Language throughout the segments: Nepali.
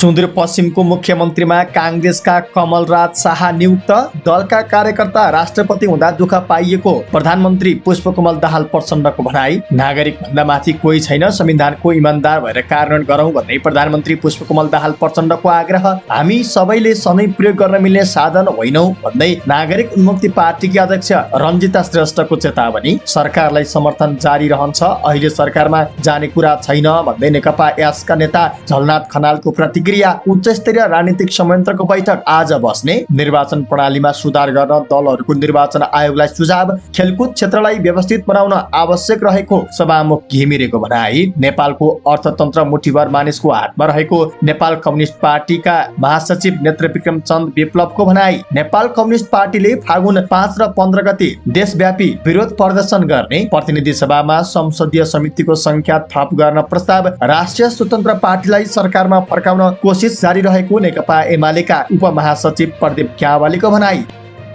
सुदूरपश्चिमको मुख्यमन्त्रीमा कांग्रेसका कमलराज शाह नियुक्त। दलका कार्यकर्ता राष्ट्रपति हुँदा दुःख पाइएको प्रधानमन्त्री पुष्पकमल दाहाल प्रचण्डको भनाई। नागरिक भन्दा माथि कोही छैन, संविधानको इमानदार भएर कार्यान्वयन गरौँ भन्दै प्रधानमन्त्री पुष्पकमल दाहाल प्रचण्डको आग्रह। हामी सबैले सधैँ प्रयोग गर्न मिल्ने साधन होइनौँ भन्दै नागरिक उन्मुक्ति पार्टीकी अध्यक्ष रञ्जिता श्रेष्ठको चेतावनी। सरकारलाई समर्थन जारी रहन्छ, अहिले सरकारमा जाने कुरा छैन भन्दै नेकपा एसका नेता झलनाथ खनालको प्रतिक्रिया। उच्च स्तरीय राजनीतिक संयन्त्रको बैठक आज बस्ने। निर्वाचन प्रणालीमा सुधार गर्न दलहरूको निर्वाचन आयोगलाई सुझाव। खेलकुद क्षेत्रलाई व्यवस्थित बनाउन आवश्यक रहेको सभामुख घिमिरेको भनाई। नेपालको अर्थतन्त्र मुठीभर मानिसको हातमा रहेको नेपाल कम्युनिस्ट पार्टीका महासचिव नेत्रविक्रम चन्द विप्लवको भनाई। नेपाल कम्युनिस्ट पार्टीले फागुन 5 र 15 गते देशव्यापी विरोध प्रदर्शन गर्ने। प्रतिनिधि सभामा संसदीय समितिको संख्या थप गर्न प्रस्ताव। राष्ट्रिय स्वतन्त्र पार्टीलाई सरकारमा फर्काउन कोसिस जारी रहेको नेकपा एमालेका उपमहासचिव प्रदीप क्यावालीको भनाई।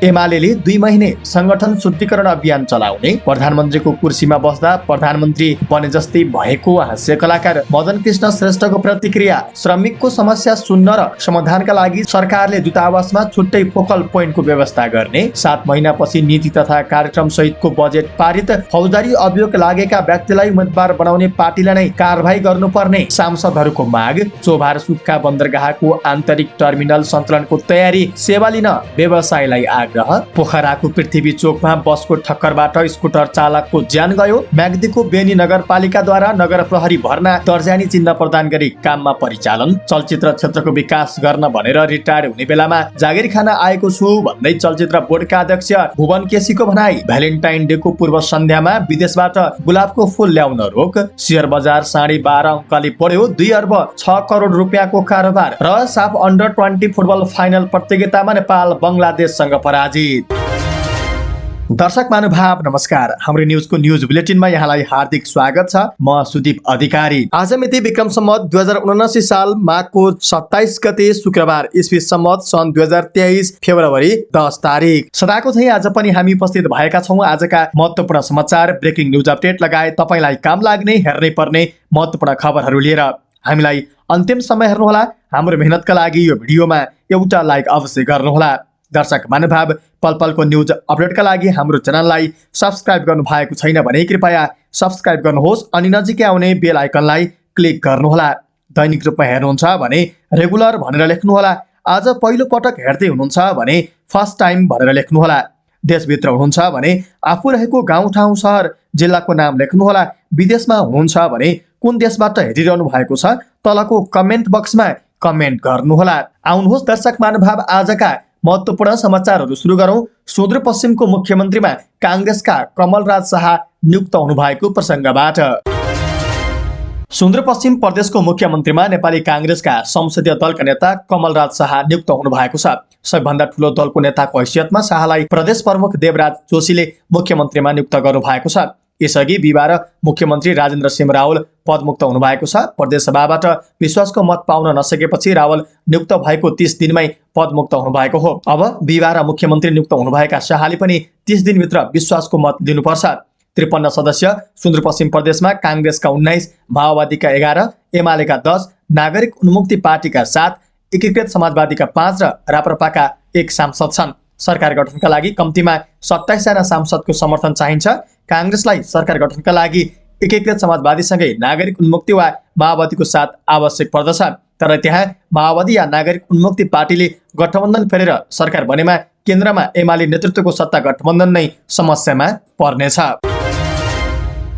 एमालेले 2 महिने संगठन शुद्धिकरण अभियान चलाउने। प्रधानमन्त्रीको कुर्सीमा बस्दा प्रधानमन्त्री बने जस्तै भएको हास्य कलाकार मदन कृष्ण श्रेष्ठको प्रतिक्रिया। श्रमिकको समस्या सुन्न र समाधानका लागि सरकारले दूतावासमा छुट्टै फोकल पोइन्टको व्यवस्था गर्ने। 7 महिनापछि नीति तथा कार्यक्रम सहितको बजेट पारित। फौजदारी अभियोग लागेका व्यक्तिलाई उम्मेदवार बनाउने पार्टीलाई नै कारबाही गर्नुपर्ने सांसदहरूको माग। चोभार सुक्खा बन्दरगाहको आन्तरिक टर्मिनल सञ्चालनको तयारी। सेवा लिन व्यवसायलाई पोखराको पृथ्वी चोकमा बसको ठक्करबाट स्कुटर चालकको ज्यान गयो। म्याग्दीको बेनी नगरपालिकाद्वारा नगर प्रहरी भर्ना दर्जानी चिन्ह प्रदान गरी काममा परिचालन। चलचित्र क्षेत्रको विकास गर्न भनेर रिटायर्ड हुने बेलामा जागिर खान आएको छु भन्दै चलचित्र बोर्डका अध्यक्ष भुवन केसीको भनाई। भ्यालेन्टाइन डेको पूर्व सन्ध्यामा विदेशबाट गुलाबको फूल ल्याउन रोक। शेयर बजार 12.5 अङ्कले बढ्यो। 2 अर्ब 6 करोड रुपियाँको कारोबार। र साफ अन्डर 20 फुटबल फाइनल प्रतियोगितामा नेपाल बङ्गलादेशसँग पराजित। दर्शक महानुभाव नमस्कार। हाम्रो न्यूजको न्यूज बुलेटिनमा यहाँलाई हार्दिक स्वागत छ। म सुदीप अधिकारी। आज मिति विक्रम सम्वत 2079 साल माघको 27 गते शुक्रबार ईस्वी सम्वत सन् 2023 फेब्रुअरी 10 तारिक। सदाको चाहिँ आज पनि हामी उपस्थित भएका छौँ आजका महत्त्वपूर्ण समाचार, ब्रेकिङ न्यूज अपडेट लगायत तपाईलाई काम लाग्ने हेर्नै पर्ने महत्त्वपूर्ण खबरहरू लिएर। हामीलाई अन्तिम समय हेर्नुहोला। हाम्रो मेहनतका लागि यो भिडियोमा एउटा लाइक अवश्य गर्नुहोला। दर्शक महानुभाव, पलपलको न्यूज अपडेटका लागि हाम्रो च्यानललाई सब्स्क्राइब गर्नु भएको छैन भने कृपया सब्स्क्राइब गर्नुहोस् अनि नजिकै आउने बेल आइकनलाई क्लिक गर्नुहोला। दैनिक रूपमा हेर्नुहुन्छ भने रेगुलर भनेर लेख्नुहोला। आज पहिलो पटक हेर्दै हुनुहुन्छ भने फर्स्ट टाइम भनेर लेख्नुहोला। देशभित्र हुनुहुन्छ भने आफू रहेको गाउँ ठाउँ सहर जिल्लाको नाम लेख्नुहोला। विदेशमा हुनुहुन्छ भने कुन देशबाट हेरिरहनु भएको छ तलको कमेन्ट बक्समा कमेन्ट गर्नुहोला। आउनुहोस् दर्शक महानुभाव, आजका महत्त्वपूर्ण समाचारहरू सुरु गरौँ। सुदूरपश्चिमको मुख्यमन्त्रीमा कांग्रेसका कमलराज शाह नियुक्त हुनुभएको प्रसङ्गबाट। सुदूरपश्चिम प्रदेशको मुख्यमन्त्रीमा नेपाली कांग्रेसका संसदीय दलका नेता कमलराज शाह नियुक्त हुनुभएको छ। सबैभन्दा ठूलो दलको नेताको हैसियतमा शाहलाई प्रदेश प्रमुख देवराज जोशीले मुख्यमन्त्रीमा नियुक्त गर्नुभएको छ। यसअघि बिहिबार मुख्यमन्त्री राजेन्द्र सिंह रावल पदमुक्त हुनुभएको छ। प्रदेश सभाबाट विश्वासको मत पाउन नसकेपछि रावल नियुक्त भएको 30 दिनमै पदमुक्त हुनुभएको हो। अब बिहिबार मुख्यमन्त्री नियुक्त हुनुभएका शाहले पनि 30 दिनभित्र विश्वासको मत दिनुपर्छ। 53 सदस्य सुदूरपश्चिम प्रदेशमा कांग्रेसका 19, माओवादीका 11, एमालेका 10, नागरिक उन्मुक्ति पार्टीका 7, एकीकृत समाजवादीका 5 र राप्रपाका 1 सांसद छन्। सरकार गठनका लागि कम्तीमा 27 जना सांसदको समर्थन चाहिन्छ। कांग्रेसलाई सरकार गठनका लागि एकीकृत समाजवादीसँगै नागरिक उन्मुक्ति वा माओवादीको साथ आवश्यक पर्दछ। तर त्यहाँ माओवादी या नागरिक उन्मुक्ति पार्टीले गठबन्धन फेरेर सरकार बनेमा केन्द्रमा एमाले नेतृत्वको सत्ता गठबन्धन नै समस्यामा पर्नेछ।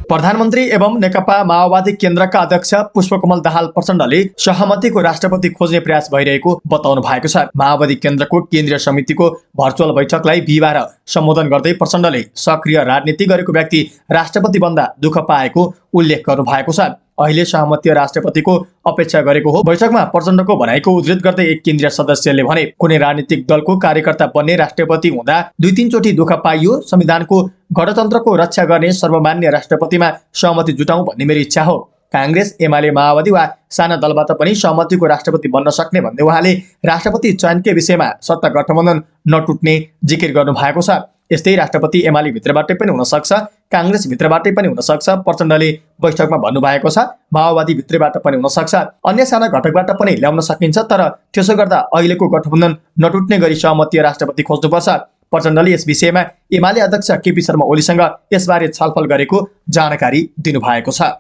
प्रधानमन्त्री एवं नेकपा माओवादी केन्द्रका अध्यक्ष पुष्पकमल दाहाल प्रचण्डले सहमतिको राष्ट्रपति खोज्ने प्रयास भइरहेको बताउनु भएको छ। माओवादी केन्द्रको केन्द्रीय समितिको भर्चुअल बैठकलाई बिहिबार सम्बोधन गर्दै प्रचण्डले सक्रिय राजनीति गरेको व्यक्ति राष्ट्रपति बन्दा दुःख पाएको उल्लेख गर्नु भएको छ। अहिले सहमति राष्ट्रपतिको अपेक्षा गरेको हो। बैठकमा प्रचण्डको भनाइको उद्धृत गर्दै एक केन्द्रीय सदस्यले भने, कुनै राजनीतिक दलको कार्यकर्ता बन्ने राष्ट्रपति हुँदा 2-3 चोटि दुःख पाइयो। संविधानको गणतन्त्रको रक्षा गर्ने सर्वमान्य राष्ट्रपतिमा सहमति जुटाउँ भन्ने मेरो इच्छा हो। कांग्रेस, एमाले, माओवादी वा साना दलबाट पनि सहमतिको राष्ट्रपति बन्न सक्ने भन्दै उहाँले राष्ट्रपति चयनकै विषयमा सत्ता गठबन्धन नटुट्ने जिकिर गर्नु भएको छ। यस्तै राष्ट्रपति एमाले भित्रबाटै पनि हुन सक्छ, कांग्रेस भित्रबाटै पनि हुन सक्छ, प्रचण्डले बैठकमा भन्नुभएको छ। माओवादी भित्रबाट पनि हुन सक्छ, अन्य साना घटकबाट पनि ल्याउन सकिन्छ, तर त्यसो गर्दा अहिलेको गठबन्धन नटुट्ने गरी सहमति राष्ट्रपति खोज्नुपर्छ। प्रचण्डले यस विषयमा एमाले अध्यक्ष केपी शर्मा ओलीसँग यसबारे छलफल गरेको जानकारी दिनुभएको छ।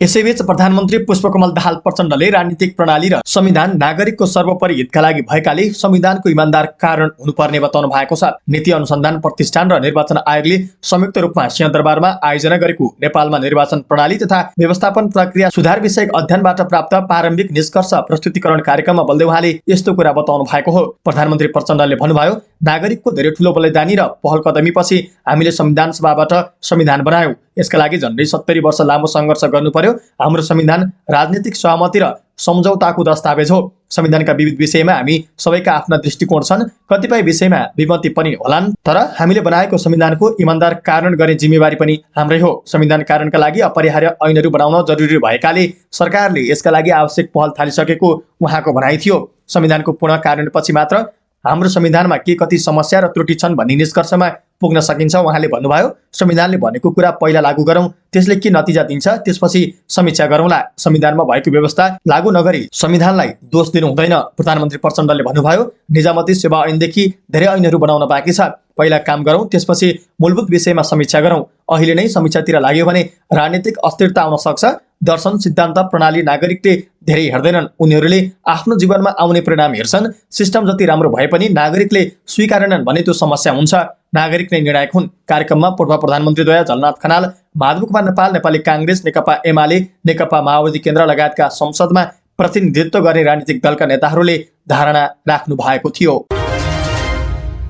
यसैबीच प्रधानमन्त्री पुष्पकमल दाहाल प्रचण्डले राजनीतिक प्रणाली र संविधान नागरिकको सर्वोपरि हितका लागि भएकाले संविधानको इमानदार कारण हुनुपर्ने बताउनु भएको छ। नीति अनुसन्धान प्रतिष्ठान र निर्वाचन आयोगले संयुक्त रूपमा सिंहदरबारमा आयोजना गरेको नेपालमा निर्वाचन प्रणाली तथा व्यवस्थापन प्रक्रिया सुधार विषयक अध्ययनबाट प्राप्त प्रारम्भिक निष्कर्ष प्रस्तुतिकरण कार्यक्रममा बोल्दै उहाँले यस्तो कुरा बताउनु भएको हो। प्रधानमन्त्री प्रचण्डले भन्नुभयो, नागरिकको धेरै ठूलो बलिदानी र पहल कदमीपछि हामीले संविधान सभाबाट संविधान बनायौं। यसका लागि झन्डै 70 वर्ष लामो सङ्घर्ष गर्नु पर्यो। हाम्रो संविधान राजनीतिक सहमति र सम्झौताको दस्तावेज हो। संविधानका विविध विषयमा हामी सबैका आफ्ना दृष्टिकोण छन्, कतिपय विषयमा विमति पनि होलान्, तर हामीले बनाएको संविधानको इमानदार कारण गर्ने जिम्मेवारी पनि हाम्रै हो। संविधान कारणका लागि अपरिहार्य ऐनहरू बनाउन जरुरी भएकाले सरकारले यसका लागि आवश्यक पहल थालिसकेको उहाँको भनाइ थियो। संविधानको पूर्ण कार्यान्वयनपछि मात्र हाम्रो संविधानमा के कति समस्या र त्रुटि छन् भन्ने निष्कर्षमा पुग्न सकिन्छ। उहाँले भन्नुभयो, संविधानले भनेको कुरा पहिला लागू गरौँ, त्यसले के नतिजा दिन्छ त्यसपछि समीक्षा गरौँला। संविधानमा भएको व्यवस्था लागू नगरी संविधानलाई दोष दिनु हुँदैन। प्रधानमन्त्री प्रचण्डले भन्नुभयो, निजामती सेवा ऐनदेखि धेरै ऐनहरू बनाउन बाँकी छ। पहिला काम गरौँ, त्यसपछि मूलभूत विषयमा समीक्षा गरौँ। अहिले नै समीक्षातिर लाग्यो भने राजनीतिक अस्थिरता आउन सक्छ। दर्शन, सिद्धान्त, प्रणाली नागरिकले धेरै हेर्दैनन्। उनीहरूले आफ्नो जीवनमा आउने परिणाम हेर्छन्। सिस्टम जति राम्रो भए पनि नागरिकले स्वीकारेनन् भने त्यो समस्या हुन्छ। नागरिक नै निर्णायक हुन्। कार्यक्रममा पूर्व प्रधानमन्त्रीद्वय झलनाथ खनाल, माधवकुमार नेपाल, नेपाली कांग्रेस, नेकपा एमाले, नेकपा माओवादी केन्द्र लगायतका संसदमा प्रतिनिधित्व गर्ने राजनीतिक दलका नेताहरूले धारणा राख्नु भएको थियो।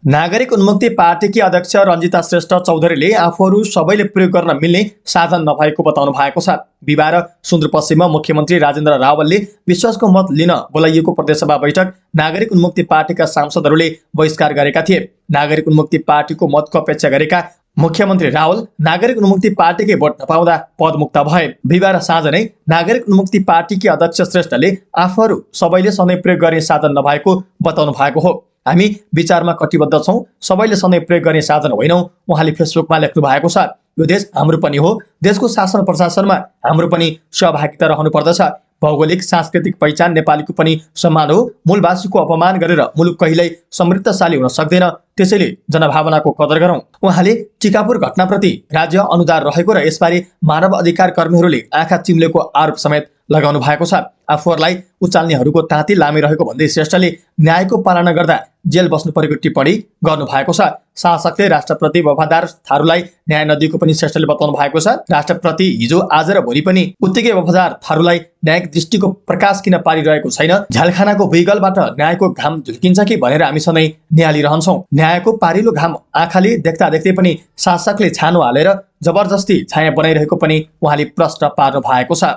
नागरिक उन्मुक्ति पार्टीकी अध्यक्ष रञ्जिता श्रेष्ठ चौधरीले आफूहरू सबैले प्रयोग गर्न मिल्ने साधन नभएको बताउनु भएको छ। बिहिबार सुदूरपश्चिममा मुख्यमन्त्री राजेन्द्र रावलले विश्वासको मत लिन बोलाइएको प्रदेशसभा बैठक नागरिक उन्मुक्ति पार्टीका सांसदहरूले बहिष्कार गरेका थिए। नागरिक उन्मुक्ति पार्टीको मतको अपेक्षा गरेका मुख्यमन्त्री रावल नागरिक उन्मुक्ति पार्टीकै भोट नपाउँदा पदमुक्त भए। बिहिबार साँझ नै नागरिक उन्मुक्ति पार्टीकी अध्यक्ष श्रेष्ठले आफूहरू सबैले सधैँ प्रयोग गर्ने साधन नभएको बताउनु भएको हो। हामी विचारमा कटिबद्ध छौँ, सबैले सधैँ प्रयोग गर्ने साधन होइनौँ, उहाँले फेसबुकमा लेख्नु भएको छ। यो देश हाम्रो पनि हो। देशको शासन प्रशासनमा हाम्रो पनि सहभागिता रहनु पर्दछ। भौगोलिक सांस्कृतिक पहिचान नेपालीको पनि सम्मान हो। मूलवासीको अपमान गरेर मुलुक कहिल्यै समृद्धशाली हुन सक्दैन। त्यसैले जनभावनाको कदर गरौँ। उहाँले टिकापुर घटनाप्रति राज्य अनुदार रहेको र यसबारे मानव अधिकार कर्मीहरूले आँखा चिम्लेको आरोप समेत लगाउनु भएको छ। आफूहरूलाई उचाल्नेहरूको ताती लामिरहेको भन्दै श्रेष्ठले न्यायको पालना गर्दा जेल बस्नु परेको टिप्पणी गर्नु भएको छ। शासकले राष्ट्रप्रति वफादार थारूलाई न्याय नदिएको पनि श्रेष्ठले बताउनु भएको छ। राष्ट्रप्रति हिजो, आज र भोलि पनि उत्तिकै वफादार थारूलाई न्यायिक दृष्टिको प्रकाश किन पारिरहेको छैन? झ्यालखानाको भुइँगलबाट न्यायको घाम झुल्किन्छ कि भनेर हामी सधैँ निहालिरहन्छौँ। न्यायको पारिलो घाम आँखाले देख्दा देख्दै पनि शासकले छानो हालेर जबरजस्ती छाया बनाइरहेको पनि उहाँले प्रश्न पार्नु भएको छ।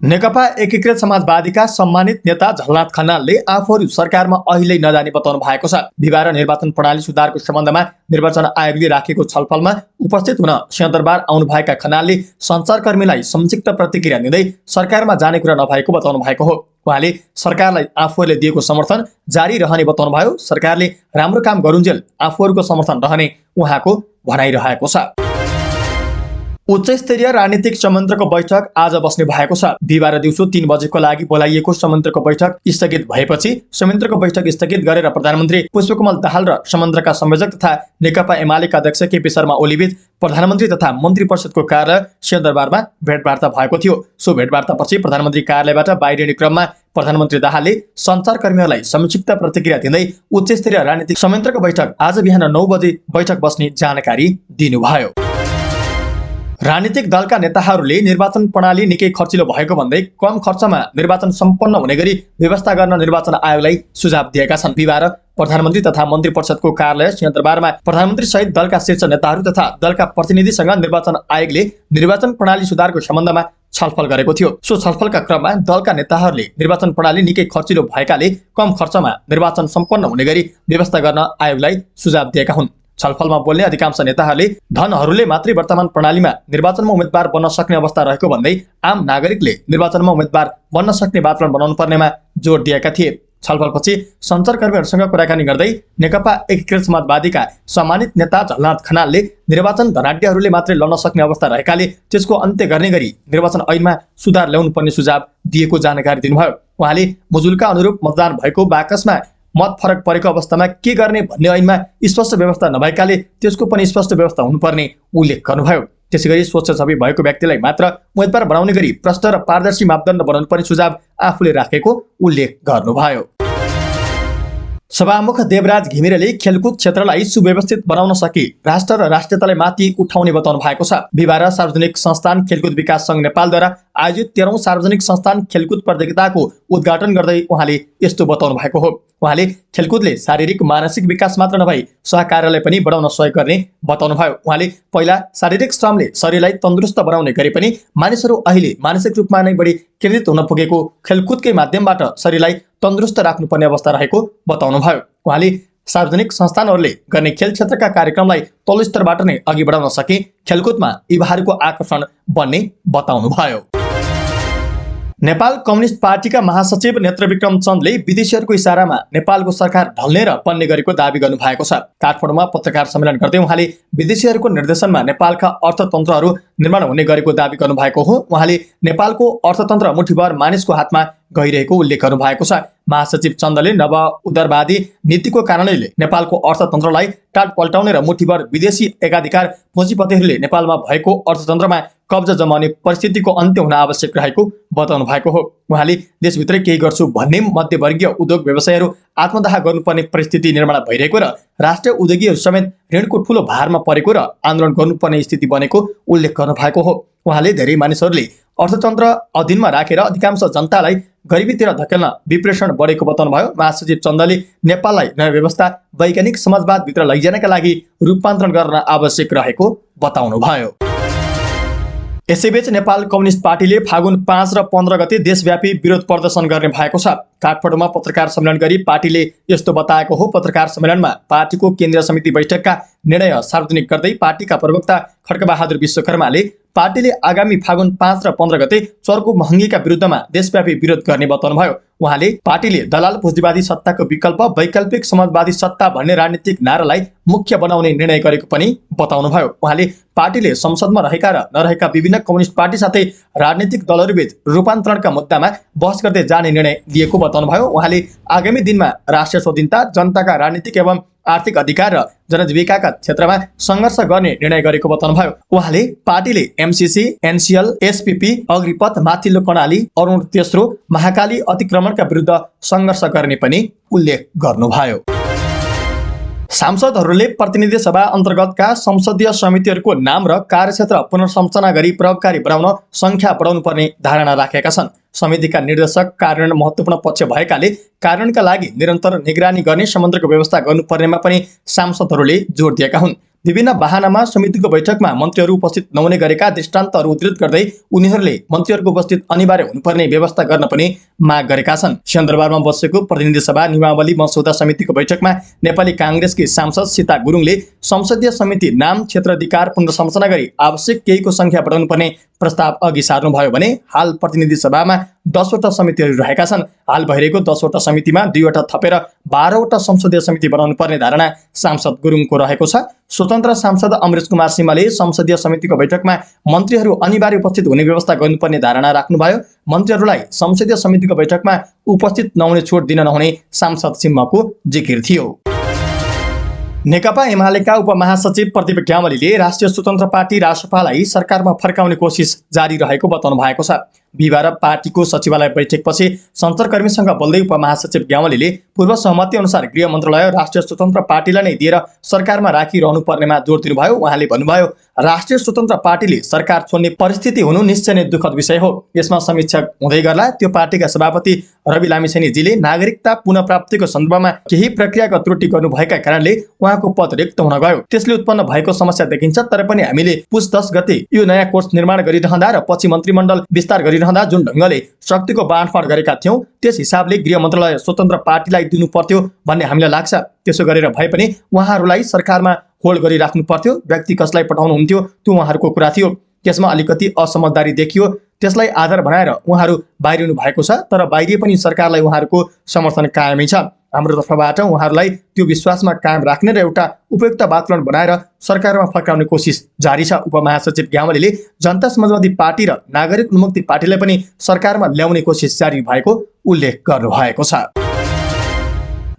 नेकपा एकीकृत समाजवादीका सम्मानित नेता झलनाथ खनालले आफूहरू सरकारमा अहिले नजाने बताउनु भएको छ। बिहिबार निर्वाचन प्रणाली सुधारको सम्बन्धमा निर्वाचन आयोगले राखेको छलफलमा उपस्थित हुन सिंहदरबार आउनुभएका खनालले सञ्चारकर्मीलाई संक्षिप्त प्रतिक्रिया दिँदै सरकारमा जाने कुरा नभएको बताउनु भएको हो। उहाँले सरकारलाई आफूहरूले दिएको समर्थन जारी रहने बताउनुभयो। सरकारले राम्रो काम गरुन्जेल आफूहरूको समर्थन रहने उहाँको भनाइरहेको छ। उच्च स्तरीय राजनीतिक संयन्त्रको बैठक आज बस्ने भएको छ। बिहिबार दिउँसो 3 बजेको लागि बोलाइएको संयन्त्रको बैठक स्थगित भएपछि संयन्त्रको बैठक स्थगित गरेर प्रधानमन्त्री पुष्पकमल दाहाल र संयन्त्रका संयोजक तथा नेकपा एमालेका अध्यक्ष केपी शर्मा ओलीबीच प्रधानमन्त्री तथा मन्त्री परिषदको कार्यालय सिंहदरबारमा भेटवार्ता भएको थियो। सो भेटवार्तापछि प्रधानमन्त्री कार्यालयबाट बाहिरिने क्रममा प्रधानमन्त्री दाहालले सञ्चारकर्मीहरूलाई संक्षिप्त प्रतिक्रिया दिँदै उच्च स्तरीय राजनीतिक संयन्त्रको बैठक आज बिहान 9 बजे बैठक बस्ने जानकारी दिनुभयो। राजनीतिक दलका नेताहरूले निर्वाचन प्रणाली निकै खर्चिलो भएको भन्दै कम खर्चमा निर्वाचन सम्पन्न हुने गरी व्यवस्था गर्न निर्वाचन आयोगलाई सुझाव दिएका छन्। बिहिबार प्रधानमन्त्री तथा मन्त्री परिषदको कार्यालय सिंहदरबारमा प्रधानमन्त्री सहित दलका शीर्ष नेताहरू तथा दलका प्रतिनिधिसँग निर्वाचन आयोगले निर्वाचन प्रणाली सुधारको सम्बन्धमा छलफल गरेको थियो। सो छलफलका क्रममा दलका नेताहरूले निर्वाचन प्रणाली निकै खर्चिलो भएकाले कम खर्चमा निर्वाचन सम्पन्न हुने गरी व्यवस्था गर्न आयोगलाई सुझाव दिएका हुन्। छलफलमा बोल्ने अधिकांश नेताहरूले धनहरूले मात्रै वर्तमान प्रणालीमा निर्वाचनमा उम्मेद्वार बन्न सक्ने अवस्था रहेको भन्दै आम नागरिकले निर्वाचनमा उम्मेद्वार बन्न सक्ने वातावरण बनाउनु पर्नेमा जोड दिएका थिए। छलफलपछि सञ्चारकर्मीहरूसँग कुराकानी गर्दै नेकपा एकीकृत समाजवादीका सम्मानित नेता झलनाथ खनालले निर्वाचन धनाढ्यहरूले मात्रै लड्न सक्ने अवस्था रहेकाले त्यसको अन्त्य गर्ने गरी निर्वाचन ऐनमा सुधार ल्याउनु पर्ने सुझाव दिएको जानकारी दिनुभयो। उहाँले मुजुलका अनुरूप मतदान भएको बाकसमा मत फरक परेको अवस्थामा के गर्ने भन्ने ऐनमा स्पष्ट व्यवस्था नभएकाले त्यसको पनि स्पष्ट व्यवस्था हुनुपर्ने उल्लेख गर्नुभयो। त्यसैगरी स्वच्छ छवि भएको व्यक्तिलाई मात्र उम्मेद्वार बनाउने गरी प्रष्ट र पारदर्शी मापदण्ड बनाउनु पर्ने सुझाव आफूले राखेको उल्लेख गर्नुभयो। सभामुख देवराज घिमिरेले खेलकुद क्षेत्रलाई सुव्यवस्थित बनाउन सके राष्ट्र र राष्ट्रियतालाई माथि उठाउने बताउनु भएको छ। बिहिबार सार्वजनिक संस्थान खेलकुद विकास संघ नेपालद्वारा आयोजित 13औं सार्वजनिक संस्थान खेलकुद प्रतियोगिताको उद्घाटन गर्दै उहाँले यस्तो बताउनु भएको हो। उहाँले खेलकुदले शारीरिक मानसिक विकास मात्र नभई सहकार्यलाई पनि बढाउन सहयोग गर्ने बताउनु भयो। उहाँले पहिला शारीरिक श्रमले शरीरलाई तन्दुरुस्त बनाउने गरे पनि मानिसहरू अहिले मानसिक रूपमा नै बढी केन्द्रित हुन पुगेको खेलकुदकै माध्यमबाट शरीरलाई तन्दुरुस्त राख्नुपर्ने अवस्था रहेको बताउनु भयो। उहाँले सार्वजनिक संस्थानहरूले गर्ने खेल क्षेत्रका कार्यक्रमलाई तल्लो स्तरबाट नै अघि बढाउन सके खेलकुदमा युवाहरूको आकर्षण बन्ने बताउनु भयो। नेपाल कम्युनिस्ट पार्टीका महासचिव नेत्रविक्रम चन्दले विदेशीहरूको इसारामा नेपालको सरकार ढल्ने र बन्ने गरेको दावी गर्नु भएको छ। काठमाडौँमा पत्रकार सम्मेलन गर्दै उहाँले विदेशीहरूको निर्देशनमा नेपालका अर्थतन्त्रहरू निर्माण हुने गरेको दावी गर्नु भएको हो। उहाँले नेपालको अर्थतन्त्र मुठीभर मानिसको हातमा गइरहेको उल्लेख गर्नु भएको छ। महासचिव चन्दले नव उदारवादी नीतिको कारणले नेपालको अर्थतन्त्रलाई टाट पल्टाउने र मुठीभर विदेशी एकाधिकार पुँजीपतिहरूले नेपालमा भएको अर्थतन्त्रमा कब्जा जमाउने परिस्थितिको अन्त्य हुन आवश्यक रहेको बताउनु भएको हो। उहाँले देशभित्रै केही गर्छु भन्ने मध्यवर्गीय उद्योग व्यवसायहरू आत्मदाह गर्नुपर्ने परिस्थिति निर्माण भइरहेको र राष्ट्रिय उद्योगीहरू समेत ऋणको ठूलो भारमा परेको र आन्दोलन गर्नुपर्ने स्थिति बनेको उल्लेख गर्नु भएको हो। उहाँले धेरै मानिसहरूले अर्थतन्त्र अधीनमा राखेर अधिकांश जनतालाई गरिबीतिर धकेल्न विप्रेषण बढेको बताउनुभयो। महासचिव चन्दले नेपाललाई नयाँ व्यवस्था वैज्ञानिक समाजवादभित्र लैजानका लागि रूपान्तरण गर्न आवश्यक रहेको बताउनुभयो। यसैबीच नेपाल कम्युनिस्ट पार्टीले फागुन 5 र 15 गते देशव्यापी विरोध प्रदर्शन गर्ने भएको छ। काठमाडौँमा पत्रकार सम्मेलन गरी पार्टीले यस्तो बताएको हो। पत्रकार सम्मेलनमा पार्टीको केन्द्रीय समिति बैठकका निर्णय सार्वजनिक गर्दै पार्टीका प्रवक्ता खड्कबहादुर विश्वकर्माले पार्टीले आगामी फागुन 5 र 15 गते चर्को महँगीका विरुद्धमा देशव्यापी विरोध गर्ने बताउनुभयो। उहाँले पार्टीले दलाल पुँजीवादी सत्ताको विकल्प वैकल्पिक समाजवादी सत्ता भन्ने राजनीतिक नारालाई मुख्य बनाउने निर्णय गरेको पनि बताउनुभयो। उहाँले पार्टीले संसदमा रहेका र नरहेका विभिन्न कम्युनिस्ट पार्टी साथै राजनीतिक दलहरूबीच रूपान्तरणका मुद्दामा बहस गर्दै जाने निर्णय लिएको बताउनुभयो। उहाँले आगामी दिनमा राष्ट्रिय स्वाधीनता, जनताका राजनीतिक एवं आर्थिक अधिकार र जनजीविकाका क्षेत्रमा सङ्घर्ष गर्ने निर्णय गरेको बताउनुभयो। उहाँले पार्टीले एमसीसी, एनसीएल, एसपीपी, अग्रिपथ, माथिल्लो कर्णाली, अरुण तेस्रो, महाकाली अतिक्रमणका विरुद्ध सङ्घर्ष गर्ने पनि उल्लेख गर्नुभयो। सांसदहरूले प्रतिनिधि सभा अन्तर्गतका संसदीय समितिहरूको नाम र कार्यक्षेत्र पुनर्संरचना गरी प्रभावकारी बनाउन सङ्ख्या बढाउनु पर्ने धारणा राखेका छन्। समितिका निर्देशक कार्यान्वयन महत्त्वपूर्ण पक्ष भएकाले कार्यान्वयनका लागि निरन्तर निगरानी गर्ने समुद्रको व्यवस्था गर्नुपर्नेमा पनि सांसदहरूले जोड दिएका हुन्। विभिन्न बहानामा समितिको बैठकमा मन्त्रीहरू उपस्थित नहुने गरेका दृष्टान्तहरू उद्धृत गर्दै उनीहरूले मन्त्रीहरूको उपस्थित अनिवार्य हुनुपर्ने व्यवस्था गर्न पनि माग गरेका छन्। सिंहदरबारमा बसेको प्रतिनिधि सभा नियमावली मसौदा समितिको बैठकमा नेपाली काङ्ग्रेसकी सांसद सीता गुरुङले संसदीय समिति नाम, क्षेत्राधिकार पुनर्संरचना गरी आवश्यक केहीको सङ्ख्या बढाउनु पर्ने प्रस्ताव अघि सार्नुभयो भने हाल प्रतिनिधि सभामा 10वटा समितिहरू रहेका छन्। हाल भइरहेको 10वटा समितिमा 2वटा थपेर 12वटा संसदीय समिति बनाउनु पर्ने धारणा सांसद गुरुङको रहेको छ। स्वतन्त्र सांसद अमरेश कुमार सिंहले संसदीय समितिको बैठकमा मन्त्रीहरू अनिवार्य उपस्थित हुने व्यवस्था गर्नुपर्ने धारणा राख्नुभयो। मन्त्रीहरूलाई संसदीय समितिको बैठकमा उपस्थित नहुने छुट दिन नहुने सांसद सिंहको जिकिर थियो। नेकपा एमालेका उपमहासचिव प्रदीप ग्यावालीले राष्ट्रिय स्वतन्त्र पार्टी रासपालाई सरकारमा फर्काउने कोसिस जारी रहेको बताउनु भएको छ। बिहिबार पार्टीको सचिवालय बैठकपछि सञ्चारकर्मीसँग बोल्दै उपमहासचिव ग्यावालीले पूर्व सहमति अनुसार गृह मन्त्रालय राष्ट्रिय स्वतन्त्र पार्टीलाई नै दिएर सरकारमा राखिरहनु पर्नेमा जोड दिनुभयो। उहाँले भन्नुभयो, राष्ट्रिय स्वतन्त्र पार्टीले सरकार छोड्ने परिस्थिति हुनु निश्चय नै दुःखद विषय हो। यसमा समीक्षा हुँदै गर्दा त्यो पार्टीका सभापति रवि लामिछानेजीले नागरिकता पुनः प्राप्तिको सन्दर्भमा केही प्रक्रियाको त्रुटि गर्नुभएका कारणले उहाँको पद रिक्त हुन गयो। त्यसले उत्पन्न भएको समस्या देखिन्छ। तर पनि हामीले पुस 10 गते यो नयाँ कोर्स निर्माण गरिरहँदा र पछि मन्त्रीमण्डल विस्तार गरिरहँदा जुन ढङ्गले शक्तिको बाँडफाँड गरेका थियौँ त्यस हिसाबले गृह मन्त्रालय स्वतन्त्र पार्टीलाई दिनु पर्थ्यो भन्ने हामीलाई लाग्छ। त्यसो गरेर भए पनि उहाँहरूलाई सरकारमा होल्ड गरिराख्नु पर्थ्यो। व्यक्ति कसलाई पठाउनुहुन्थ्यो त्यो उहाँहरूको कुरा थियो। त्यसमा अलिकति असमझदारी देखियो। त्यसलाई आधार बनाएर उहाँहरू बाहिरिनु भएको छ, तर बाहिरिए पनि सरकारलाई उहाँहरूको समर्थन कायमै छ। हाम्रो तर्फबाट उहाँहरूलाई त्यो विश्वासमा कायम राख्ने र एउटा उपयुक्त वातावरण बनाएर सरकारमा फर्काउने कोसिस जारी छ। उपमहासचिव ग्यावालीले जनता समाजवादी पार्टी र नागरिक उन्मुक्ति पार्टीलाई पनि सरकारमा ल्याउने कोसिस जारी भएको उल्लेख गर्नुभएको छ।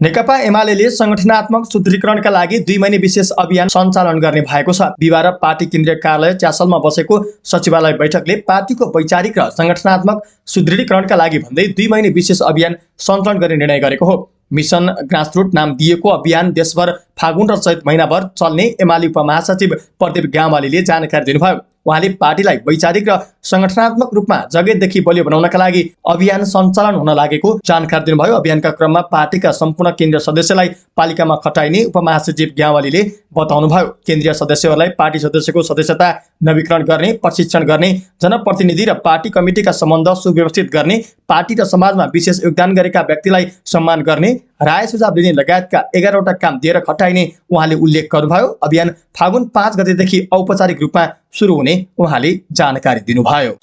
नेकपा एमाले संगठनात्मक सुदृढीकरणका लागि 2 महिने विशेष अभियान सञ्चालन गर्ने भएको छ। बिहिबार पार्टी केन्द्रीय कार्यालय च्यासलमा बसेको सचिवालय बैठकले पार्टीको वैचारिक र संगठनात्मक सुदृढीकरणका लागि भन्दै 2 महिने विशेष अभियान सञ्चालन गर्ने निर्णय गरेको हो। मिसन ग्रासरुट नाम दिएको अभियान देशभर फागुन र चैत महिनाभर चल्ने एमाले उपमहासचिव प्रदीप ग्यावालीले जानकारी दिनुभयो। उहाँले पार्टीलाई वैचारिक र संगठनात्मक रूपमा जगतदेखि बलियो बनाउनका लागि अभियान सञ्चालन हुन लागेको जानकारी दिनुभयो। अभियानका क्रममा पार्टीका सम्पूर्ण केन्द्रीय सदस्यलाई पालिकामा खटाइने उपमहासचिव ग्यावालीले बताउनुभयो। केन्द्रीय सदस्यहरूलाई पार्टी सदस्यको सदस्यता नवीकरण गर्ने, प्रशिक्षण गर्ने, जनप्रतिनिधि र पार्टी कमिटीका सम्बन्ध सुव्यवस्थित गर्ने, पार्टी र समाजमा विशेष योगदान गरेका व्यक्तिलाई सम्मान गर्ने, राय सुझाव लिने लगायतका 11 वटा काम दिएर खटाइने उहाँले उल्लेख गर्नुभयो। अभियान फागुन 5 गतेदेखि औपचारिक रूपमा सुरु हुने उहाँले जानकारी दिनुभयो।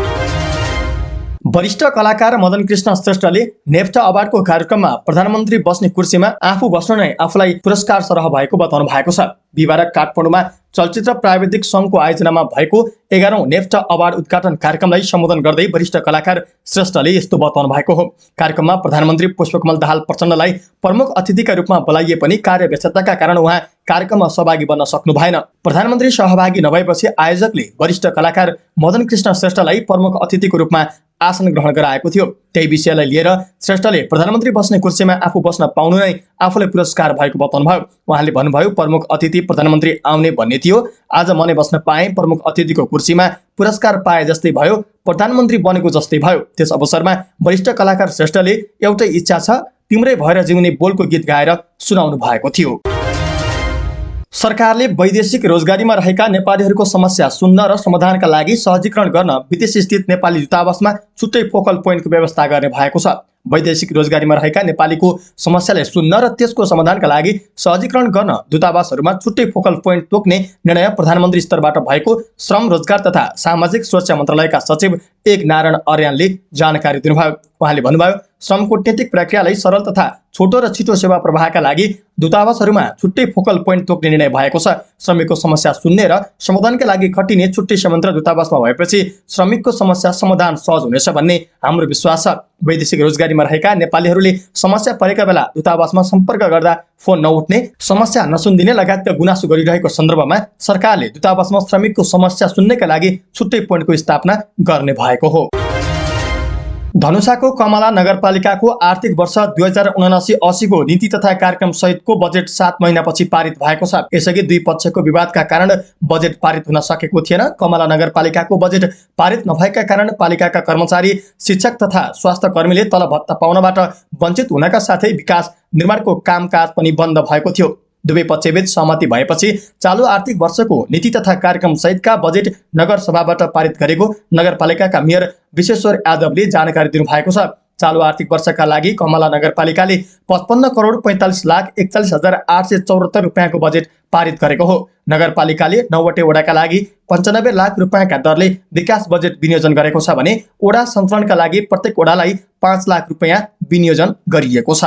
वरिष्ठ कलाकार मदन कृष्ण श्रेष्ठले नेप्टा अवार्डको कार्यक्रममा प्रधानमन्त्री बस्ने कुर्सीमा आफू बस्नु नै आफूलाई पुरस्कार सरह भएको बताउनु भएको छ। बिहिबार काठमाडौँमा चलचित्र प्राविधिक सङ्घको आयोजनामा भएको 11औं नेप्टा अवार्ड उद्घाटन कार्यक्रमलाई सम्बोधन गर्दै वरिष्ठ कलाकार श्रेष्ठले यस्तो बताउनु भएको हो। कार्यक्रममा प्रधानमन्त्री पुष्पकमल दाहाल प्रचण्डलाई प्रमुख अतिथिका रूपमा बोलाइए पनि कार्यव्यस्तताका कारण उहाँ कार्यक्रममा सहभागी बन्न सक्नु भएन। प्रधानमन्त्री सहभागी नभएपछि आयोजकले वरिष्ठ कलाकार मदन कृष्ण श्रेष्ठलाई प्रमुख अतिथिको रूपमा आसन ग्रहण गराएको थियो। त्यही विषयलाई लिएर श्रेष्ठले प्रधानमन्त्री बस्ने कुर्सीमा आफू बस्न पाउनु नै आफूलाई पुरस्कार भएको बताउनुभयो। उहाँले भन्नुभयो, प्रमुख अतिथि प्रधानमन्त्री आउने भन्ने थियो, आज म नै बस्न पाएँ। प्रमुख अतिथिको कुर्सीमा पुरस्कार पाए जस्तै भयो, प्रधानमन्त्री बनेको जस्तै भयो। त्यस अवसरमा वरिष्ठ कलाकार श्रेष्ठले एउटै इच्छा छ, तिम्रै भएर जिउने बोलको गीत गाएर सुनाउनु भएको थियो। सरकारले वैदेशिक रोजगारीमा रहेका नेपालीहरूको समस्या सुन्न र समाधानका लागि सहजीकरण गर्न विदेश स्थित नेपाली दूतावासमा छुट्टै फोकल पोइन्टको व्यवस्था गर्ने भएको छ। वैदेशिक रोजगारीमा रहेका नेपालीको समस्यालाई सुन्न र त्यसको समाधानका लागि सहजीकरण गर्न दूतावासहरूमा छुट्टै फोकल पोइन्ट तोक्ने निर्णय प्रधानमन्त्री स्तरबाट भएको श्रम, रोजगार तथा सामाजिक सुरक्षा मन्त्रालयका सचिव एक नारायण अर्यानले जानकारी दिनुभयो। उहाँले भन्नुभयो, श्रम कूटनीतिक प्रक्रियालाई सरल तथा छोटो र छिटो सेवा प्रवाहका लागि दूतावासहरूमा छुट्टै फोकल पोइन्ट तोक्ने निर्णय भएको छ। श्रमिकको समस्या सुन्ने र समाधानका लागि खटिने छुट्टै संयन्त्र दूतावासमा भएपछि श्रमिकको समस्या समाधान सहज हुनेछ भन्ने हाम्रो विश्वास छ। वैदेशिक रोजगारीमा रहेका नेपालीहरूले समस्या परेका बेला दूतावासमा सम्पर्क गर्दा फोन नउठ्ने, समस्या नसुनिदिने लगायतका गुनासो गरिरहेको सन्दर्भमा सरकारले दूतावासमा श्रमिकको समस्या सुन्नका लागि छुट्टै पोइन्टको स्थापना गर्ने भएको हो। धनुषाको कमला नगरपालिकाको आर्थिक वर्ष 2079-80 को नीति तथा कार्यक्रम सहितको बजेट 7 महिनापछि पारित भएको छ। यसअघि दुई पक्षको विवादका कारण बजेट पारित हुन सकेको थिएन। कमला नगरपालिकाको बजेट पारित नभएका कारण पालिकाका कर्मचारी, शिक्षक तथा स्वास्थ्य कर्मीले तलब भत्ता पाउनबाट वञ्चित हुनका साथै विकास निर्माणको कामकाज पनि बन्द भएको थियो। दुवै पक्षबीच सहमति भएपछि चालु आर्थिक वर्षको नीति तथा कार्यक्रम सहितका बजेट नगर सभाबाट पारित गरेको नगरपालिकाका मेयर विश्वेश्वर यादवले जानकारी दिनुभएको छ। चालु आर्थिक वर्षका लागि कमला नगरपालिकाले 55,45,41,874 रुपियाँको बजेट पारित गरेको हो। नगरपालिकाले 9वटै वडाका लागि 95 लाख रुपियाँका दरले विकास बजेट विनियोजन गरेको छ भने वडा सञ्चालनका लागि प्रत्येक वडालाई 5 लाख रुपियाँ विनियोजन गरिएको छ।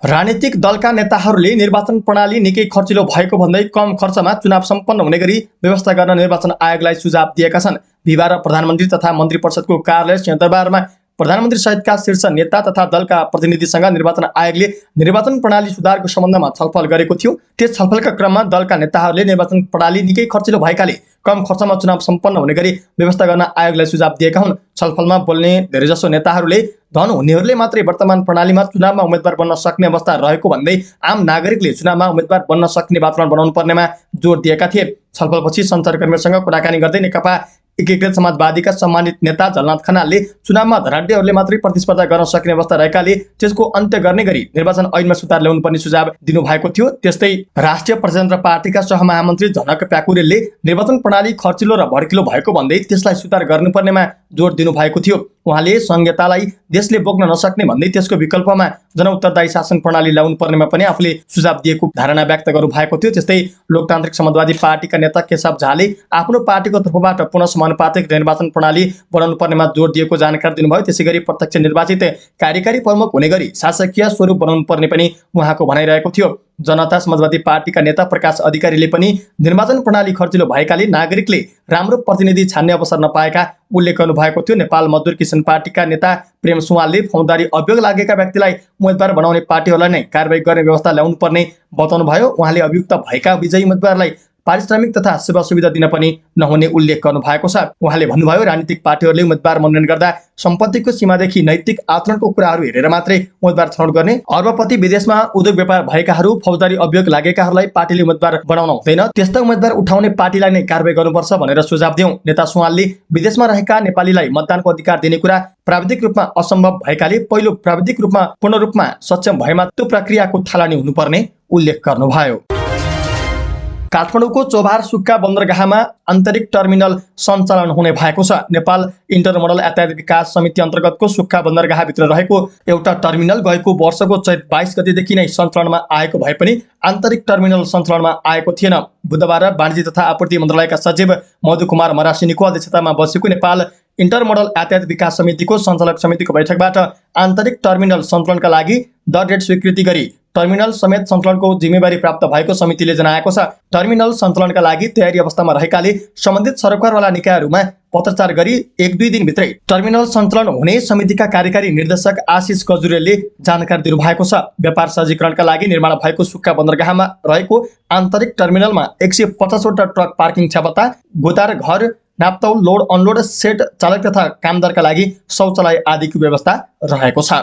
राजनीतिक दलका नेताहरूले निर्वाचन प्रणाली निकै खर्चिलो भएको भन्दै कम खर्चमा चुनाव सम्पन्न हुने गरी व्यवस्था गर्न निर्वाचन आयोगलाई सुझाव दिएका छन्। बिहिबार प्रधानमन्त्री तथा मन्त्री परिषदको कार्यालय सिंहदरबारमा प्रधानमन्त्री सहितका शीर्ष नेता तथा दलका प्रतिनिधिसँग निर्वाचन आयोगले निर्वाचन प्रणाली सुधारको सम्बन्धमा छलफल गरेको थियो। त्यस छलफलका क्रममा दलका नेताहरूले निर्वाचन प्रणाली निकै खर्चिलो भएकाले कम खर्चमा चुनाव सम्पन्न हुने गरी व्यवस्था गर्न आयोगलाई सुझाव दिएका हुन्। छलफलमा बोल्ने धेरैजसो नेताहरूले धन हुनेहरूले मात्रै वर्तमान प्रणालीमा चुनावमा उम्मेद्वार बन्न सक्ने अवस्था रहेको भन्दै आम नागरिकले चुनावमा उम्मेद्वार बन्न सक्ने वातावरण बनाउनु पर्नेमा जोड दिएका थिए। छलफलपछि सञ्चारकर्मीहरूसँग कुराकानी गर्दै नेकपा एकीकृत समाजवादीका सम्मानित नेता झलनाथ खनालले चुनावमा धनाढ्यहरूले मात्रै प्रतिस्पर्धा गर्न सक्ने अवस्था रहेकाले त्यसको अन्त्य गर्ने गरी निर्वाचन ऐनमा सुधार ल्याउनु पर्ने सुझाव दिनुभएको थियो। त्यस्तै राष्ट्रिय प्रजातन्त्र पार्टीका सहमहामन्त्री झनक प्याकुरेलले निर्वाचन प्रणाली खर्चिलो र भड्किलो भएको भन्दै त्यसलाई सुधार गर्नुपर्नेमा जोड दिनुभएको थियो। उहाँले संहितालाई देशले बोक्न नसक्ने भन्दै त्यसको विकल्पमा जनउत्तरदायी शासन प्रणाली ल्याउनु पर्नेमा पनि आफूले सुझाव दिएको धारणा व्यक्त गर्नुभएको थियो। त्यस्तै लोकतान्त्रिक समाजवादी पार्टीका नेता केशव झाले आफ्नो पार्टीको तर्फबाट पुनः समानुपातिक निर्वाचन प्रणाली बनाउनु पर्नेमा जोड दिएको जानकारी दिनुभयो। त्यसैगरी प्रत्यक्ष निर्वाचित कार्यकारी प्रमुख हुने गरी शासकीय स्वरूप बनाउनु पर्ने पनि उहाँको भनाइरहेको थियो। जनता समाजवादी पार्टीका नेता प्रकाश अधिकारीले पनि निर्वाचन प्रणाली खर्चिलो भएकाले नागरिकले राम्रो प्रतिनिधि छान्ने अवसर नपाएका उल्लेख गर्नुभएको थियो। नेपाल मजदुर किसान पार्टीका नेता प्रेम सुवालले फौजदारी अभियोग लागेका व्यक्तिलाई उम्मेदवार बनाउने पार्टीहरूलाई नै कारबाही गर्ने व्यवस्था ल्याउनु पर्ने बताउनुभयो। उहाँले अभियुक्त भएका विजयी उम्मेदवारलाई पारिश्रमिक तथा सेवा सुविधा दिन पनि नहुने उल्लेख गर्नु भएको छ। उहाँले भन्नुभयो, राजनीतिक पार्टीहरूले उम्मेदवार मनोनयन गर्दा सम्पत्तिको सीमादेखि नैतिक आचरणको कुराहरू हेरेर मात्रै उम्मेदवार छनौट गर्ने, अर्बपति विदेशमा उद्योग व्यापार भएकाहरू, फौजदारी अभियोग लागेकाहरूलाई पार्टीले उम्मेदवार बनाउन हुँदैन, त्यस्ता उम्मेदवार उठाउने पार्टीलाई नै कारबाही गर्नुपर्छ भनेर सुझाव दिउँ। नेता सुवालले विदेशमा रहेका नेपालीलाई मतदानको अधिकार दिने कुरा प्राविधिक रूपमा असम्भव भएकाले पहिलो प्राविधिक रूपमा पूर्ण रूपमा सक्षम भएमा त्यो प्रक्रियाको थालनी हुनुपर्ने उल्लेख गर्नुभयो। काठमाडौँको चोभार सुक्खा बन्दरगाहमा आन्तरिक टर्मिनल सञ्चालन हुने भएको छ। नेपाल इन्टरमोडल यातायात विकास समिति अन्तर्गतको सुक्खा बन्दरगाहभित्र रहेको एउटा टर्मिनल गएको वर्षको चैत 22 गतेदेखि नै सञ्चालनमा आएको भए पनि आन्तरिक टर्मिनल सञ्चालनमा आएको थिएन। बुधबार वाणिज्य तथा आपूर्ति मन्त्रालयका सचिव मधु कुमार मरासिनीको अध्यक्षतामा बसेको नेपाल इन्टरमोडल यातायात विकास समितिको सञ्चालक समितिको बैठकबाट आन्तरिक टर्मिनल सञ्चालनका लागि द डेट स्वीकृति गरी टर्मिनल समेत सञ्चालनको जिम्मेवारी प्राप्त भएको समितिले जनाएको छ। टर्मिनल सञ्चालनका लागि तयारी अवस्थामा रहेकाले सम्बन्धित सरकारवाला निकायहरूमा पत्रचार गरी 1-2 दिनभित्रै टर्मिनल सञ्चालन हुने समितिका कार्यकारी निर्देशक आशिष गजुरेलले जानकारी दिनुभएको छ। व्यापार सहजीकरणका लागि निर्माण भएको सुक्खा बन्दरगाहमा रहेको आन्तरिक टर्मिनलमा 150 वटा ट्रक पार्किङ क्षमता, गोदार घर, नाप्तौल, लोड अनलोड सेट, चालक तथा कामदारका लागि शौचालय आदिको व्यवस्था रहेको छ।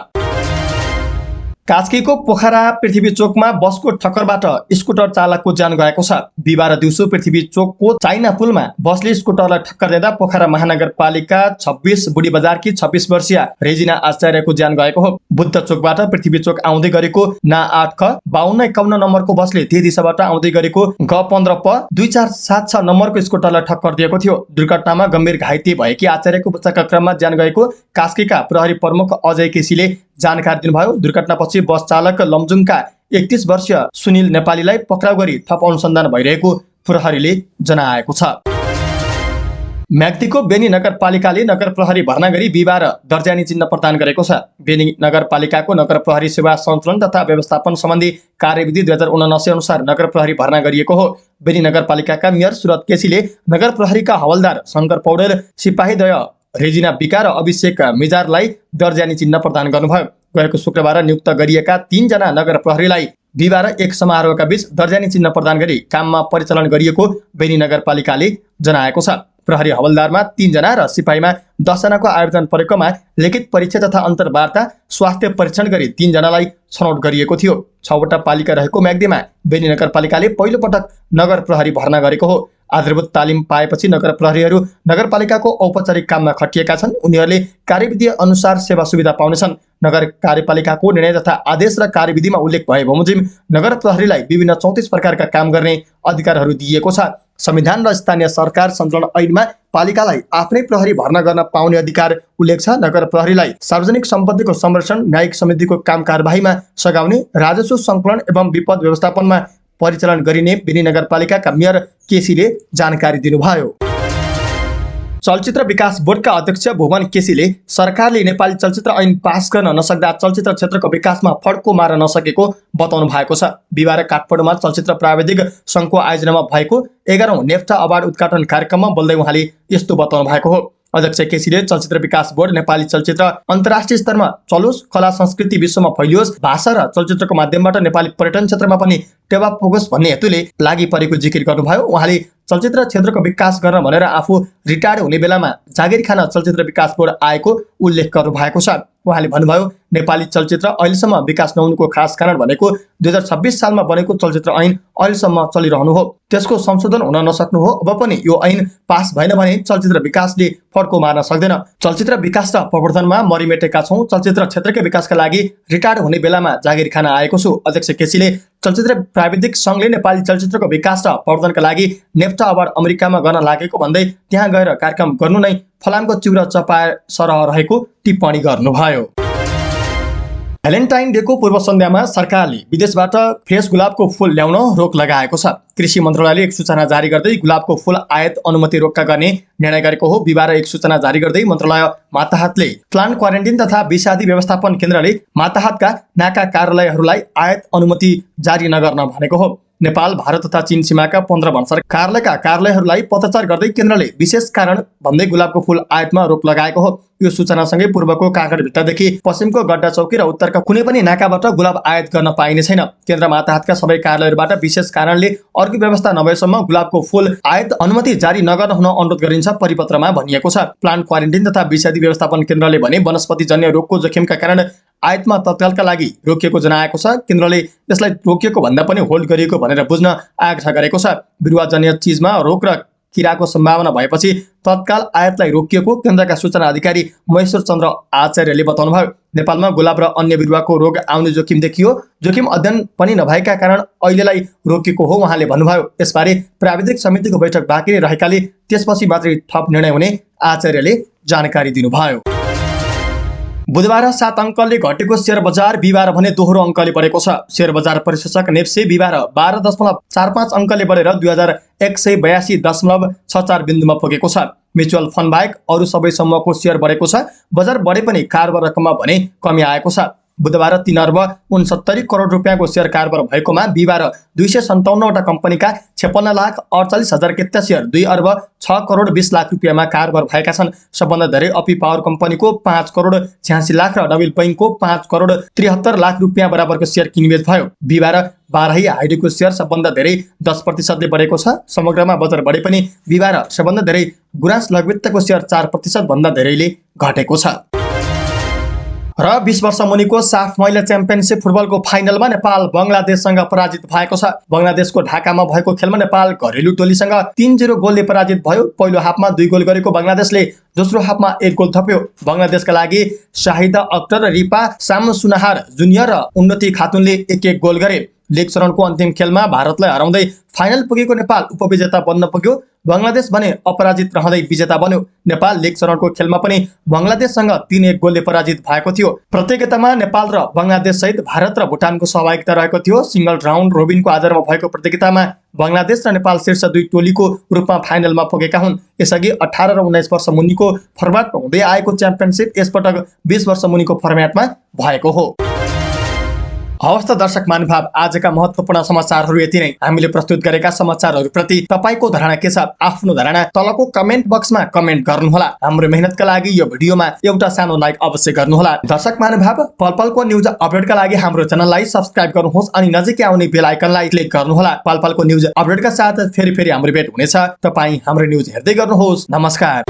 कास्कीको पोखरा पृथ्वी चोकमा बसको ठक्करबाट स्कुटर चालकको ज्यान गएको छ। बिहिबार दिउँसो पृथ्वी चोकको चाइना पुलमा बसले स्कुटरलाई ठक्कर दिँदा पोखरा महानगरपालिका 26 बुढी बजारकी 26 वर्षीय रेजिना आचार्यको ज्यान गएको हो। बुद्ध चोकबाट पृथ्वी चोक आउँदै गरेको ना 8 ख 5251 नम्बरको बसले त्यही दिशाबाट आउँदै गरेको ग 15 प 2476 नम्बरको स्कुटरलाई ठक्कर दिएको थियो। दुर्घटनामा गम्भीर घाइते भएकी आचार्यको बचावका क्रममा ज्यान गएको कास्कीका प्रहरी प्रमुख अजय केसीले जानकारी दिनुभयो। दुर्घटनापछि बस चालक लमजुङका 31 वर्षीय सुनिल नेपालीलाई पक्राउ गरी थप अनुसन्धान भइरहेको प्रहरीले जनाएको छ। म्याग्दीको बेनी नगरपालिकाले नगर प्रहरी भर्ना गरी बिहिबार दर्जानी चिन्ह प्रदान गरेको छ। बेनी नगरपालिकाको नगर प्रहरी सेवा सञ्चालन तथा व्यवस्थापन सम्बन्धी कार्यविधि 2079 अनुसार नगर प्रहरी भर्ना गरिएको हो। बेनी नगरपालिकाका मेयर सुरत केसीले नगर प्रहरीका हवलदार शङ्कर पौडेल, सिपाहीद्वय रेजिना बिका र अभिषेक मिजारलाई दर्जानी चिन्ह प्रदान गर्नुभयो। गएको शुक्रबार नियुक्त गरिएका 3 जना नगर प्रहरीलाई बिहिबार एक समारोहका बीच दर्जानी चिन्ह प्रदान गरी काममा परिचालन गरिएको बेनी नगरपालिकाले जनाएको छ। प्रहरी हवलदारमा 3 जना र सिपाहीमा 10 जनाको आयोजन परेकोमा लिखित परीक्षा तथा अन्तर्वार्ता स्वास्थ्य परीक्षण गरी 3 जनालाई छनौट गरिएको थियो। 6 वटा पालिका रहेको म्याग्दीमा बेनी नगरपालिकाले पहिलो पटक नगर प्रहरी भर्ना गरेको हो। आधारभूत तालिम पाएपछि नगर प्रहरीहरू नगरपालिकाको औपचारिक काममा खटिएका छन्। उनीहरूले कार्यविधि अनुसार सेवा सुविधा पाउनेछन्। नगर कार्यपालिकाको निर्णय तथा आदेश र कार्यविधिमा उल्लेख भए बमोजिम नगर प्रहरीलाई विभिन्न 34 प्रकारका काम गर्ने अधिकारहरू दिइएको छ। संविधान र स्थानीय सरकार सञ्चालन ऐनमा पालिकालाई आफ्नै प्रहरी भर्ना गर्न पाउने अधिकार उल्लेख छ। नगर प्रहरीलाई सार्वजनिक सम्पत्तिको संरक्षण, न्यायिक समितिको काम कारबाहीमा सघाउने, राजस्व सङ्कलन एवं विपद व्यवस्थापनमा परिचालन गरिने बेनी नगरपालिकाका मेयर केसीले जानकारी दिनुभयो। चलचित्र विकास बोर्डका अध्यक्ष भुवन केसीले सरकारले नेपाली चलचित्र ऐन पास गर्न नसक्दा चलचित्र क्षेत्रको विकासमा फड्को मार्न नसकेको बताउनु भएको छ। बिहिबार काठमाडौँमा चलचित्र प्राविधिक सङ्घको आयोजनामा भएको 11औं नेफ्टा अवार्ड उद्घाटन कार्यक्रममा बोल्दै उहाँले यस्तो बताउनु भएको हो। अध्यक्ष केसीले चलचित्र विकास बोर्ड नेपाली चलचित्र अन्तर्राष्ट्रिय स्तरमा चलोस्, कला संस्कृति विश्वमा फैलियोस्, भाषा र चलचित्रको माध्यमबाट नेपाली पर्यटन क्षेत्रमा पनि टेवा पुगोस् भन्ने हेतुले लागि परेको जिकिर गर्नुभयो। उहाँले चलचित्र क्षेत्रको विकास गर्न भनेर आफू रिटायर्ड हुने बेलामा जागिर खान चलचित्र विकास बोर्ड आएको उल्लेख गर्नु भएको छ। उहाँले भन्नुभयो, नेपाली चलचित्र अहिलेसम्म विकास नहुनुको खास कारण भनेको 2026 सालमा बनेको चलचित्र ऐन अहिलेसम्म चलिरहनु हो। त्यसको संशोधन हुन नसक्नु हो। अब पनि यो ऐन पास भएन भने चलचित्र विकासले फड्को मार्न सक्दैन। चलचित्र विकास र प्रवर्धनमा मरिमेटेका छौं। चलचित्र क्षेत्रकै विकासका लागि रिटायर्ड हुने बेलामा जागिर खान आएको छु। अध्यक्ष केसीले चलचित्र प्राविधिक संघले नेपाली चलचित्रको विकास र प्रवर्धनका लागि नेफ्टा अवार्ड अमेरिकामा गर्न लागेको भन्दै त्यहाँ गएर कार्यक्रम गर्नु नै फलामको चिउरा चपाए सरह रहेको टिप्पणी गर्नुभयो। भ्यालेन्टाइन डेको पूर्व सन्ध्यामा सरकारले विदेशबाट फ्रेस गुलाबको फूल ल्याउन रोक लगाएको छ। कृषि मन्त्रालयले एक सूचना जारी गर्दै गुलाबको फूल आयात अनुमति रोक्का गर्ने निर्णय गरेको हो। बिहिबार एक सूचना जारी गर्दै मन्त्रालय माताहतले प्लान क्वारेन्टिन तथा विषादी व्यवस्थापन केन्द्रले माताहतका नाका कार्यालयहरूलाई आयात अनुमति जारी नगर्न भनेको हो। नेपाल, भारत तथा चीन सीमाका 15 भन्सार कार्यालयका कार्यालयहरूलाई पत्राचार गर्दै केन्द्रले विशेष कारण भन्दै गुलाबको फूल आयातमा रोक लगाएको हो। यो सूचनासँगै पूर्वको काँकरभिट्टादेखि पश्चिमको गड्डा चौकी र उत्तरका कुनै पनि नाकाबाट गुलाब आयात गर्न पाइने छैन। केन्द्र माताहतका सबै कार्यालयहरूबाट विशेष कारणले अर्को व्यवस्था नभएसम्म गुलाबको फूल आयात अनुमति जारी नगर्न हुन अनुरोध गरिन्छ परिपत्रमा भनिएको छ। प्लान क्वारेन्टिन तथा विषादी व्यवस्थापन केन्द्रले भने वनस्पतिजन्य रोगको जोखिमका कारण आयातमा तत्कालका लागि रोकिएको जनाएको छ। केन्द्रले यसलाई रोकिएको भन्दा पनि होल्ड गरिएको भनेर बुझ्न आग्रह गरेको छ। बिरुवाजन्य चीजमा रोग र किराको सम्भावना भएपछि तत्काल आयातलाई रोकिएको केन्द्रका सूचना अधिकारी महेश्वर चन्द्र आचार्यले बताउनुभयो। नेपालमा गुलाब र अन्य बिरुवाको रोग आउने जोखिम देखियो। जोखिम अध्ययन पनि नभएका कारण अहिलेलाई रोकिएको हो उहाँले भन्नुभयो। यसबारे प्राविधिक समितिको बैठक बाँकी नै रहेकाले त्यसपछि मात्रै थप निर्णय हुने आचार्यले जानकारी दिनुभयो। बुधबार 7 अङ्कले घटेको शेयर बजार बिहिबार भने दोहोरो अङ्कले बढेको छ। शेयर बजार परिसूचक नेप्से बिहिबार 12.45 अङ्कले बढेर 2182.64 बिन्दुमा पुगेको छ। म्युचुअल फन्ड बाहेक अरू सबै समूहको शेयर बढेको छ। बजार बढे पनि कारोबार रकममा भने कमी आएको छ। बुधबार 3 अर्ब 69 करोड रुपियाँको शेयर कारोबार भएकोमा बिहिबार 257वटा कम्पनीका 56,48,000 शेयर 2 अर्ब 6 करोड 20 लाख रुपियाँमा कारोबार भएका छन्। सबभन्दा धेरै अपी पावर कम्पनीको 5 करोड 86 लाख र डबल बैंकको 5 करोड 73 लाख रुपियाँ बराबरको शेयर किनबेच भयो। बिहिबार बाराही हाइड्रोको शेयर सबभन्दा धेरै 10% बढेको छ। समग्रमा बजार बढे पनि बिहिबार सबभन्दा धेरै गुराँस लघुवित्तको शेयर 4% भन्दा धेरैले घटेको छ। र 20 वर्ष मुनिको साफ महिला च्याम्पियनसिप फुटबलको फाइनलमा नेपाल बङ्गलादेशसँग पराजित भएको छ। बङ्गलादेशको ढाकामा भएको खेलमा नेपाल घरेलु टोलीसँग 3-0 गोलले पराजित भयो। पहिलो हाफमा 2 गोल गरेको बङ्गलादेशले दोस्रो हाफमा 1 गोल थप्यो। बङ्गलादेशका लागि शाहिदा अख्तर, रिपा सामसुनाहार जुनियर र उन्नति खातुनले 1-1 गोल गरे। लीग चरणको अन्तिम खेलमा भारतलाई हराउँदै फाइनल पुगेको नेपाल उपविजेता बन्न पुग्यो। बङ्गलादेश भने अपराजित रहँदै विजेता बन्यो। नेपाल लीग चरणको खेलमा पनि बङ्गलादेशसँग 3-1 गोलले पराजित भएको थियो। प्रतियोगितामा नेपाल र बङ्गलादेश सहित भारत र भुटानको सहभागिता रहेको थियो। सिंगल राउन्ड रोबिनको आधारमा भएको प्रतियोगितामा बङ्गलादेश र नेपाल शीर्ष 2 टोलीको रूपमा फाइनलमा पुगेका हुन्। यसअघि 18 र 19 वर्ष मुनिको फर्मेटमा हुँदै आएको च्याम्पियनसिप यसपटक 20 वर्ष मुनिको फर्मेटमा भएको हो। हवस् त दर्शक महानुभाव, आजका महत्त्वपूर्ण समाचारहरू यति नै। हामीले प्रस्तुत गरेका समाचारहरूप्रति तपाईको धारणा के छ? आफ्नो धारणा तलको कमेन्ट बक्समा कमेन्ट गर्नुहोला। हाम्रो मेहनतका लागि यो भिडियोमा एउटा सानो लाइक अवश्य गर्नुहोला। दर्शक महानुभाव, पलपलको न्युज अपडेटका लागि हाम्रो च्यानललाई सब्स्क्राइब गर्नुहोस् अनि नजिकै आउने बेल आइकनलाई क्लिक गर्नुहोला। पलपलको न्युज अपडेटका साथ फेरि हाम्रो भेट हुनेछ। तपाईँ हाम्रो न्युज हेर्दै गर्नुहोस्। नमस्कार।